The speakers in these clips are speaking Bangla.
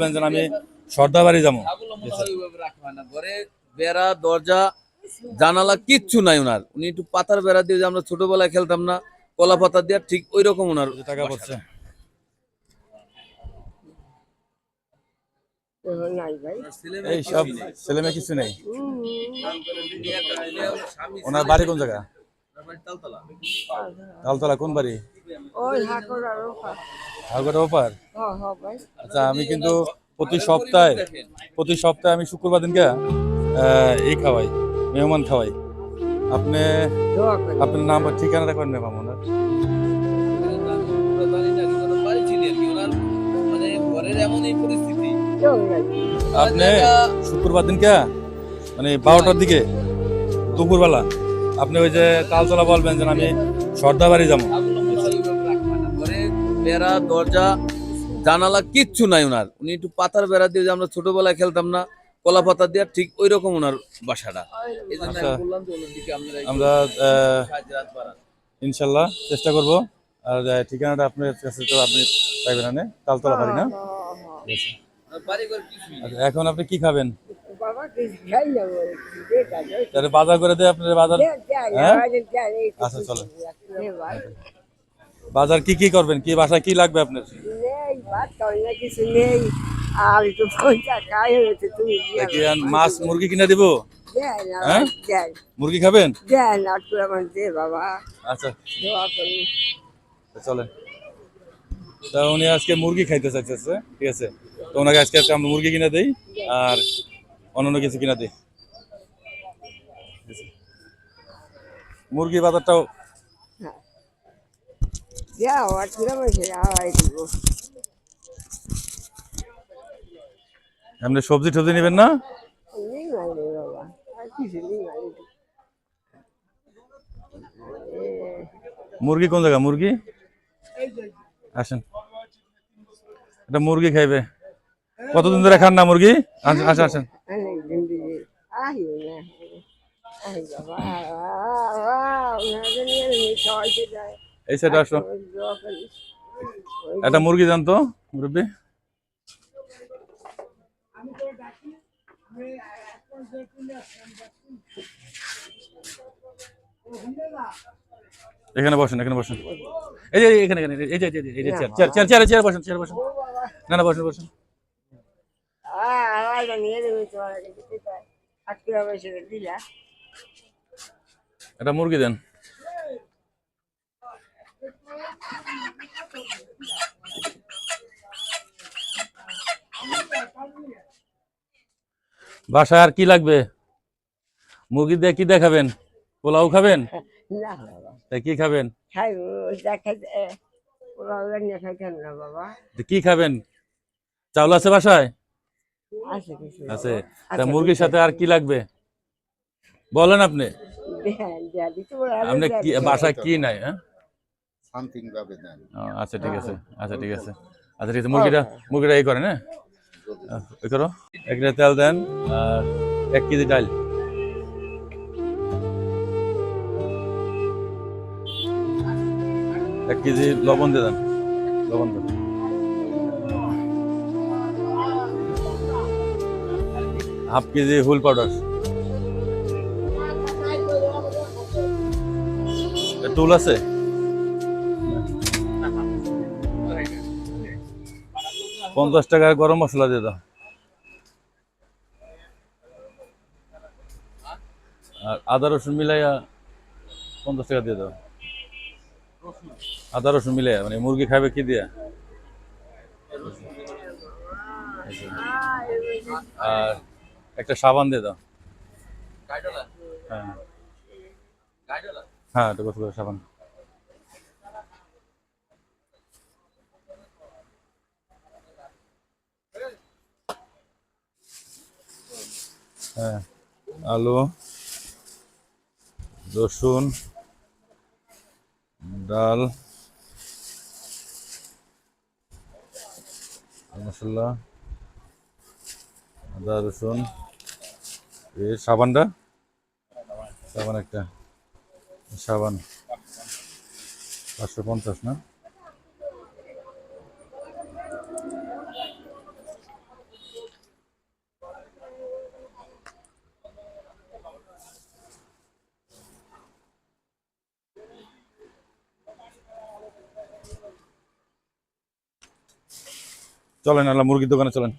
আমি সর্দাবাড়ি যাবো। ঘরে বেড়া দরজা জানালা কিচ্ছু নাই ওনার। উনি একটু পাতার বেড়া দিয়ে, যে আমরা ছোটবেলায় খেলতাম না কলা পাতা দিয়ে, ঠিক ওই রকম ওনার টাকা পড়ছে। এই সব ছেলে মেয়ে কিছু নেই। ওনার বাড়ি কোন জায়গা? তালতলা। কোন বাড়ি? হালকাটা ওপার। আচ্ছা, আমি কিন্তু প্রতি সপ্তাহে আমি শুক্রবার দিনকে এই খাওয়াই, মেহমান খাওয়াই। আপনি আপনার নাম বা ঠিকানাটা করেন না ওনার? আপনি শুক্রবার দিনকে মানে 12টার দিকে দুপুরবেলা আপনি ওই যে তালতলা বলবেন যে আমি সর্দাবাড়ি যাবো। ঘরে বেড়া দরজা জানালা কিচ্ছু নাই ওনার। উনি একটু পাতার বেড়া দিয়ে, যে আমরা ছোটবেলায় খেলতাম না কলা পাতা দিয়ে, ঠিক ওই রকম ওনার বাসাটা। এই জন্য আমি বললাম যে ওনার দিকে আমরা ইনশাল্লাহ চেষ্টা করব। আর ঠিকানাটা আপনার কাছে তো আপনি পাইবেন না, তালতলা বাড়ি না? আচ্ছা, এখন আপনি কি খাবেন? তাহলে বাজার করে দেয় আপনার বাজার। হ্যাঁ, আচ্ছা চলো। বাজার কি কি করবেন? কি বাসায় কি লাগবে আপনার? কিছু নেই আর একটু মাছ মুরগি কিনে দিব? হ্যাঁ, মুরগি খাবেন? বাবা। আচ্ছা চলেন। তা উনি আজকে মুরগি খাইতে চাইতেছে, ঠিক আছে? তো ওনাকে আজকে আমরা মুরগি কিনে দিই আর অন্যান্য কিছু কিনে দিই। মুরগি বাজারটাও আপনি সবজি টবজি নেবেন না? মুরগি কোন জায়গা? মুরগি আসেন, এটা মুরগি খাইবে। কতদিন ধরে খান না মুরগি? আসেন আসেন। এই সাইডে আসো। একটা মুরগি জানতো মুরব্বী। এখানে বসেন, এখানে বসেন। এই যে এখানে এখানে এই যে এই যে চেয়ার চেয়ার চেয়ার চেয়ার বসেন, চেয়ার বসেন। না না বসেন বসেন। এটা মুরগি দেন। বাসায় আর কি লাগবে? মুরগি দিয়ে কি দেখাবেন? পোলাও খাবেন? কি খাবেন? কি খাবেন? চাউল আছে বাসায়? আছে। তা মুরগির সাথে আর কি লাগবে বলেন আপনি? আপনি কি বাসায় কি নাই? হ্যাঁ, আচ্ছা ঠিক আছে, আচ্ছা ঠিক আছে, আচ্ছা ঠিক আছে। মুরগিটা এই করেন। হ্যাঁ, ওই করো। 1 লিটার তেল দেন আর 1 কেজি ডাল। এক কেজি লবণ দিয়ে দেন, লবণ দেন। হাফ কেজি হুল পাউডার। টুল আছে? 50 টাকা গরম মশলা দিয়ে দাও। আর আদা রসুন মিলাইয়া 50 টাকা দিয়ে দাও। আদা রসুন মিলাইয়া, মানে মুরগি খাবে কি দিয়া। আর একটা সাবান দিয়ে দাও। হ্যাঁ হ্যাঁ, এটা কত করে সাবান? হ্যাঁ, আলু, রসুন, ডাল, মশলা, আদা রসুন। এই সাবানটা, সাবান একটা, সাবান 550 না? চলেন আল্লাহ মুরগির দোকানে চলেন।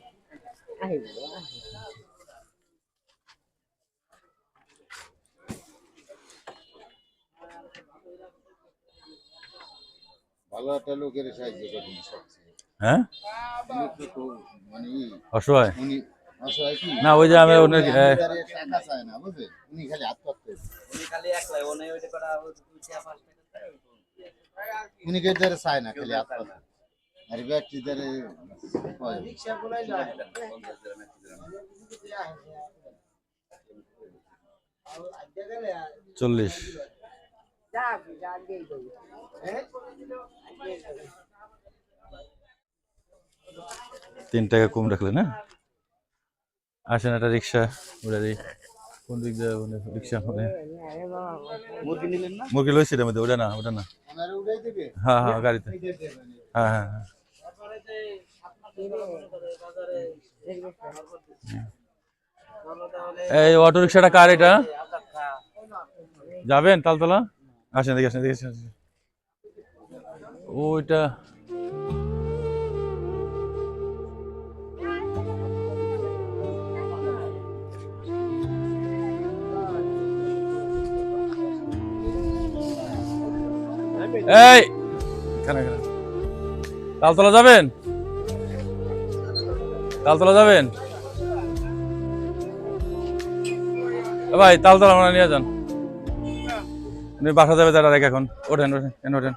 ভালো একটা লোকের সাহায্য করবেন সবচেয়ে। হ্যাঁ লোকটা তো মানে অসহায় উনি অসহায় কি না, ওই যে আমি উনি তারে টাকা চায় না বুঝলেন, উনি খালি হাত পাততে উনি কে তারে চায় না, খালি হাত পাততে আর ব্যক্তি তারে চল্লিশ। ৳3 কম রাখলে না। আসেন একটা রিক্সা উড়ে দিই। কোন দিক দিয়ে রিক্সা হবে? মুরগি লইছি রে মধ্যে, ওটা না ওটা না। ওনারে উড়াই দেবে। হ্যাঁ হ্যাঁ গাড়িতে, হ্যাঁ হ্যাঁ হ্যাঁ। এই অটো রিক্সাটা কার এটা? যাবেন তালতলা? আসেন দেখে আসেন, দেখে আসেন। ওইটা এই এখানে এখানে। তালতলা যাবেন? তালতলা যাবেন? ভাই তালতলা মানে নিয়ে যান, বাসা যাবে তারা রেখে। এখন ওঠেন ওঠেন ওঠেন।